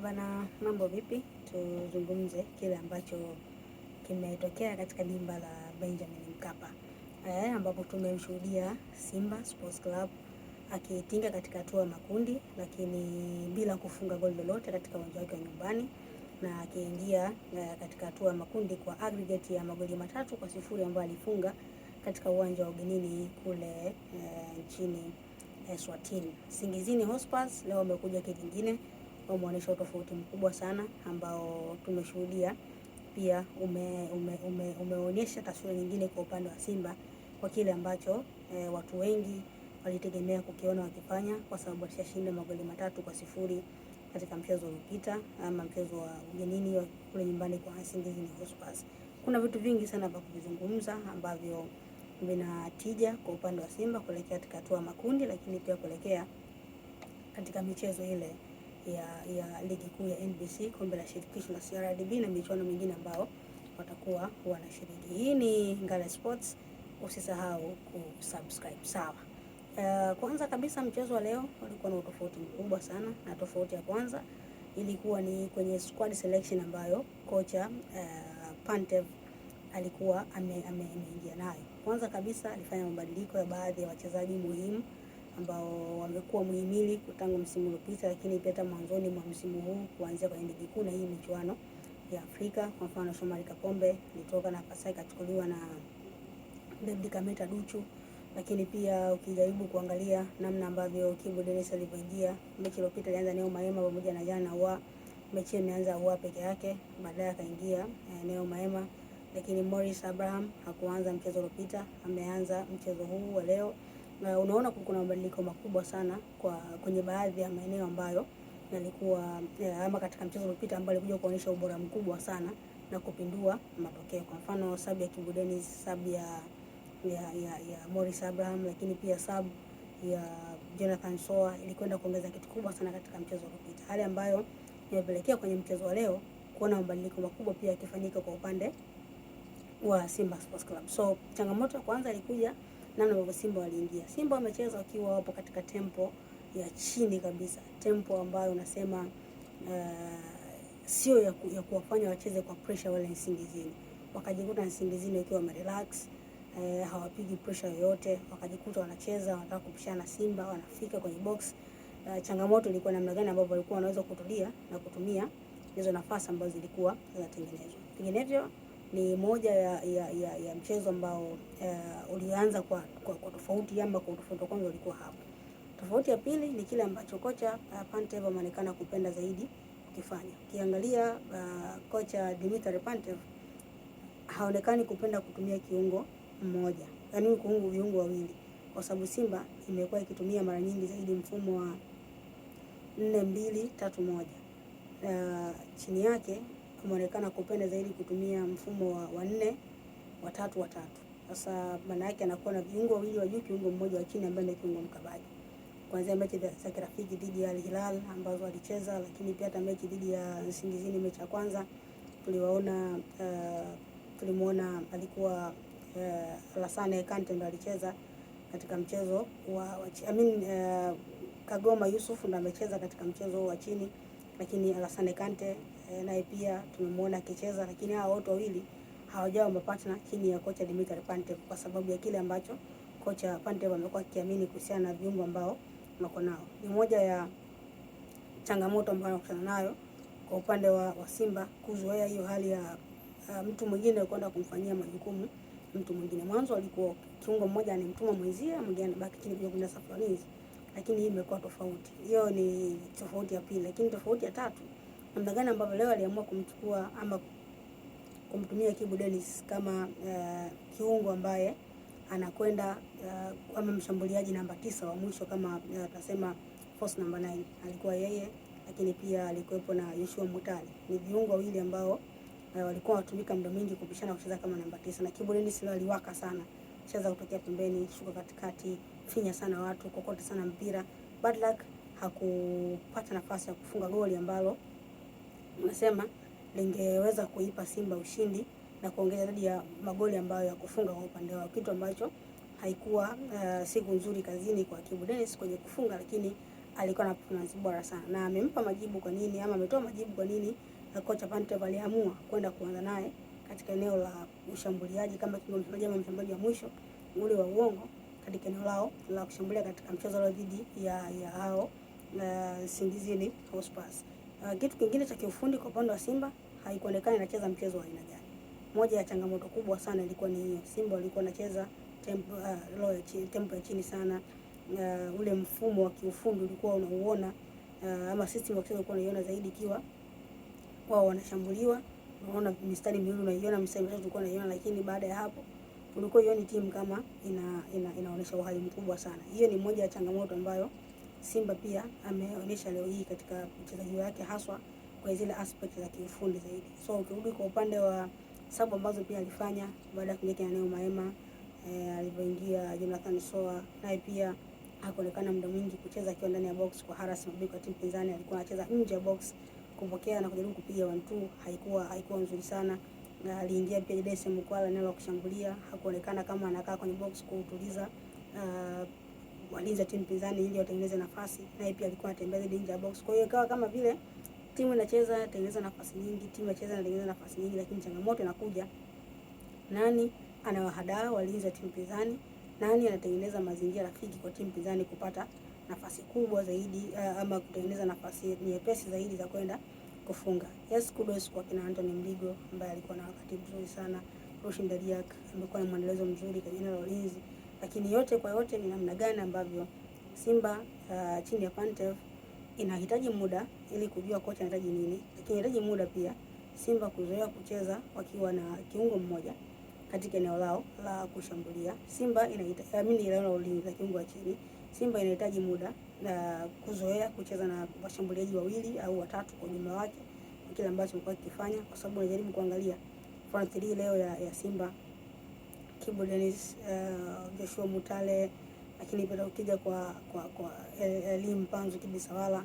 Bana, mambo vipi? Tuzungumze kile ambacho kimetokea katika dimba la Benjamin Mkapa, ambapo tumemshuhudia Simba Sports Club akitinga katika hatua makundi, lakini bila kufunga goli lolote katika uwanja wake wa nyumbani, na akiingia katika hatua makundi kwa aggregate ya magoli 3-0 ambayo alifunga katika uwanja wa ugenini kule nchini Eswatini. Singizini Hotspurs leo wamekuja kivingine, wameonyesha utofauti mkubwa sana ambao tumeshuhudia. Pia umeonyesha taswira nyingine kwa upande wa Simba kwa kile ambacho watu wengi walitegemea kukiona wakifanya, kwa sababu walishashinda magoli 3-0 katika mchezo uliopita, ama mchezo wa ugenini kule nyumbani kwa Singizini Hotspurs. Kuna vitu vingi sana vya kuzungumza ambavyo vinatija kwa upande wa Simba kuelekea katika hatua makundi, lakini pia kuelekea katika michezo ile ya ligi kuu ya NBC, kombe la shirikisho la CRDB na michuano mingine ambao watakuwa wanashiriki. Hii ni Ngale Sports, usisahau kusubscribe. Sawa. Kwanza kabisa mchezo wa leo ulikuwa na utofauti mkubwa sana, na tofauti ya kwanza ilikuwa ni kwenye squad selection ambayo kocha Pantev alikuwa ameingia nayo. Kwanza kabisa alifanya mabadiliko ya baadhi ya wachezaji muhimu ambao wamekuwa muhimili tangu msimu uliopita, lakini pia mwanzoni mwa msimu huu kuanzia kwenye ligi kuu na hii michuano ya Afrika. Kwa mfano Shomari Kapombe alitoka na nafasi yake kuchukuliwa na David Kameta Duchu, lakini pia ukijaribu kuangalia namna ambavyo Kibu Denis alivyoingia mechi iliyopita, alianza Neo Maema pamoja na jana wa mechi imeanza wa peke yake, baadaye akaingia Neo Maema, lakini Morris Abraham hakuanza mchezo uliopita, ameanza mchezo huu wa leo. Na unaona kuna mabadiliko makubwa sana kwenye baadhi ya maeneo ambayo yalikuwa ama katika mchezo uliopita ambao alikuja kuonyesha ubora mkubwa sana na kupindua matokeo. Kwa mfano sabu ya Kibu Denis, sabu ya Morris Abraham, lakini pia sabu ya Jonathan Soa ilikwenda kuongeza kitu kubwa sana katika mchezo uliopita, hali ambayo imepelekea kwenye mchezo wa leo kuona mabadiliko makubwa pia yakifanyika kwa upande wa Simba Sports Club. So changamoto ya kwanza ilikuja namna ambavyo Simba waliingia. Simba wamecheza wakiwa wapo katika tempo ya chini kabisa, tempo ambayo unasema sio ya kuwafanya wacheze kwa pressure wale Nsingizini. Wakajikuta Nsingizini wakiwa wamerelax, hawapigi pressure yoyote, wakajikuta wanacheza, wanataka kupishana na Simba, wanafika kwenye box. Changamoto ilikuwa namna gani ambapo walikuwa wanaweza kutulia na kutumia hizo nafasi ambazo zilikuwa zinatengenezwa. Vinginevyo ni moja ya mchezo ambao ulianza kwa tofauti, ama kwa tofauti kwanza ulikuwa hapo. Tofauti ya pili ni kile ambacho kocha Pantev ameonekana kupenda zaidi kukifanya. Ukiangalia kocha Dimitar Pantev haonekani kupenda kutumia kiungo mmoja, yaani viungo wawili, kwa sababu Simba imekuwa ikitumia mara nyingi zaidi mfumo wa 4-2-3-1. Chini yake ameonekana kupenda zaidi kutumia mfumo wa 4-3-3. Sasa maana yake anakuwa na viungo wawili wa juu, kiungo mmoja wa chini ambaye ni kiungo mkabaji. Kuanzia mechi za kirafiki dhidi ya Al Hilal ambazo alicheza, lakini pia hata mechi dhidi ya Singizini, mechi ya kwanza tulimuona alikuwa Alassane Kante ndo alicheza katika mchezo Kagoma Yusuf ndo amecheza katika mchezo wa chini, lakini Alassane Kante naye pia tumemwona akicheza, lakini hao wote wawili hawajawa mapartner chini ya kocha Dimitar Pantev, kwa sababu ya kile ambacho kocha Pantev amekuwa akiamini kuhusiana na viungo ambao wako nao. Ni moja ya changamoto ambayo anakutana nayo kwa upande wa Simba, kuzoea hiyo hali ya mtu mwingine kwenda kumfanyia majukumu mtu mwingine. Mwanzo alikuwa kiungo mmoja anemtuma mwenzie, mwingine anabaki chini kwenye safu ya ulinzi, lakini hii imekuwa tofauti. Hiyo ni tofauti ya pili, lakini tofauti ya tatu, namna gani ambavyo leo aliamua kumchukua ama kumtumia Kibu Denis kama kiungo ambaye anakwenda kama mshambuliaji namba 9 wa mwisho, kama tunasema force number 9. Alikuwa yeye, lakini pia alikuwepo na Yoshua Mutale. Ni viungo wawili ambao walikuwa watumika muda mwingi kupishana kucheza kama namba 9, na Kibu Denis leo aliwaka sana, cheza kutokea pembeni, shuka katikati, finya sana watu, kokota sana mpira. Bad luck, hakupata nafasi ya kufunga goli ambalo unasema lingeweza kuipa Simba ushindi na kuongeza idadi ya magoli ambayo ya kufunga kwa upande wao, kitu ambacho haikuwa siku nzuri kazini kwa Kibu Denis kwenye kufunga, lakini alikuwa na performance bora sana, na amempa majibu kwa nini, ama ametoa majibu kwa nini kocha Pantev aliamua kwenda kuanza naye katika eneo la ushambuliaji kama mshambuliaji wa mwisho ule wa uongo katika eneo lao la kushambulia katika mchezo wao dhidi ya hao Singizini Hotspurs. Kitu kingine cha kiufundi kwa upande wa Simba, haikuonekana inacheza mchezo wa aina gani. Moja ya changamoto kubwa sana ilikuwa ni hiyo. Simba walikuwa wanacheza tempo ya chini sana. Ule mfumo wa kiufundi ulikuwa unauona, ama system ya kucheza ulikuwa unaiona zaidi ikiwa wao wanashambuliwa. Unaona mistari miwili unaiona, mistari mitatu ulikuwa unaiona, lakini baada ya hapo ulikuwa ioni timu kama inaonyesha uhai mkubwa sana. Hiyo ni moja ya changamoto ambayo Simba pia ameonyesha leo hii katika uchezaji wake, haswa kwa zile aspect za kiufundi zaidi. So ukirudi kwa upande wa sababu ambazo pia alifanya baada ya kuingia Neo Maema, alipoingia Jonathan Soa, naye pia hakuonekana muda mwingi kucheza akiwa ndani ya box kwa harass mabeki wa timu pinzani. Alikuwa anacheza nje ya box kupokea na kujaribu kupiga 1-2, haikuwa nzuri sana. Na aliingia pia Dese Mukwala eneo la kushambulia, hakuonekana kama anakaa kwenye box kuutuliza walinzi timu pinzani ili watengeneze nafasi, naye pia alikuwa anatembea nje ya box. Kwa hiyo ikawa kama vile timu inacheza tengeneza nafasi nyingi, timu inacheza na tengeneza nafasi nyingi, lakini changamoto inakuja, nani anawahadaa walinzi wa timu pinzani, nani anatengeneza mazingira rafiki kwa timu pinzani kupata nafasi kubwa zaidi, ama kutengeneza nafasi nyepesi zaidi za kwenda kufunga. Yes, kudos kwa kina Anthony Mligo ambaye alikuwa na wakati mzuri sana. Rushin Deriak amekuwa na mwendelezo mzuri kwenye eneo la ulinzi. Lakini yote kwa yote ni namna gani ambavyo Simba chini ya Pantev inahitaji muda ili kujua kocha anahitaji nini. Lakini inahitaji muda pia Simba kuzoea kucheza wakiwa na kiungo mmoja katika eneo lao la kushambulia. Simba inahitaji eneo la ulinzi la kiungo wa chini. Simba inahitaji muda na kuzoea kucheza na washambuliaji wawili au watatu kwa jumla wake, kile ambacho mko kifanya, kwa sababu unajaribu kuangalia front 3 leo ya Simba, Kibu Denis, Joshua Mutale, lakini pia ukija kwa Elie Mpanzu Kibisawala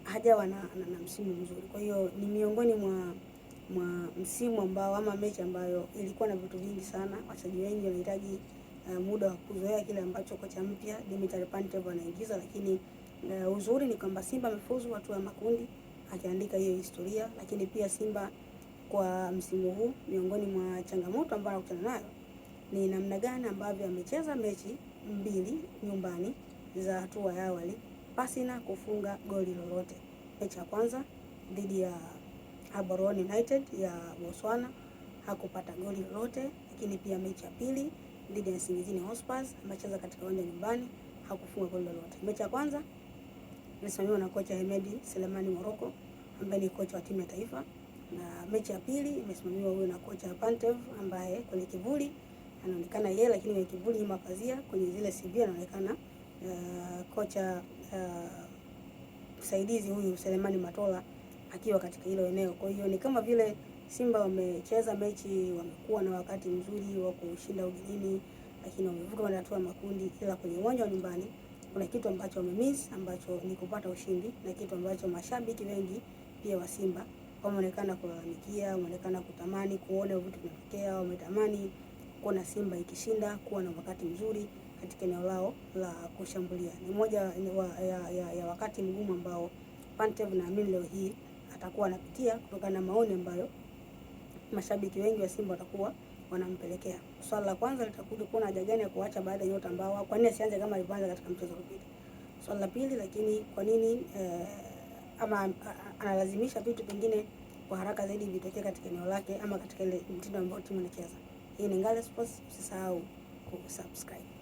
hajawa na msimu mzuri. Kwa hiyo ni miongoni mwa msimu ambao ama mechi ambayo ilikuwa na vitu vingi sana. Wachezaji wengi wanahitaji muda wa kuzoea kile ambacho kocha mpya Dimitar Pantev anaingiza, lakini uzuri ni kwamba Simba amefuzu hatua ya makundi akiandika hiyo historia. Lakini pia Simba kwa msimu huu, miongoni mwa changamoto ambayo anakutana nayo ni namna gani ambavyo amecheza mechi 2 nyumbani za hatua ya awali pasina kufunga goli lolote. Mechi ya kwanza dhidi ya Gaborone United ya Botswana hakupata goli lolote, lakini pia mechi ya pili dhidi ya Singizini Hotspurs amecheza katika uwanja nyumbani hakufunga goli lolote. Mechi ya kwanza ilisimamiwa na kocha Hemedi Selemani Moroko ambaye ni kocha wa timu ya taifa, na mechi ya pili imesimamiwa huyo na kocha Pantev ambaye kwenye kivuli anaonekana yeye, lakini kwenye kivuli nyuma pazia kwenye zile CV anaonekana kocha msaidizi huyu Selemani Matola akiwa katika hilo eneo. Kwa hiyo ni kama vile Simba wamecheza mechi, wamekuwa na wakati mzuri wa kushinda ugenini, lakini wamevuka kwenda hatua makundi, ila kwenye uwanja wa nyumbani kuna kitu ambacho wamemiss, ambacho ni kupata ushindi, na kitu ambacho mashabiki wengi pia wa Simba wameonekana kulalamikia, wameonekana kutamani kuona vitu vinatokea, wametamani kuona Simba ikishinda, kuwa na wakati mzuri katika eneo lao la kushambulia. Ni moja ya wakati mgumu ambao Pantev naamini leo hii atakuwa anapitia kutokana na maoni ambayo mashabiki wengi wa Simba watakuwa wanampelekea. Swali la kwanza litakuja kuona haja gani ya kuacha baada ya nyota ambao, kwa nini asianze kama alivyoanza katika mchezo uliopita. Swali la pili, lakini kwa nini ama analazimisha vitu vingine kwa haraka zaidi vitokee katika eneo lake ama katika ile mtindo ambao timu inacheza. Hii ni Ngale Sports, usisahau kusubscribe.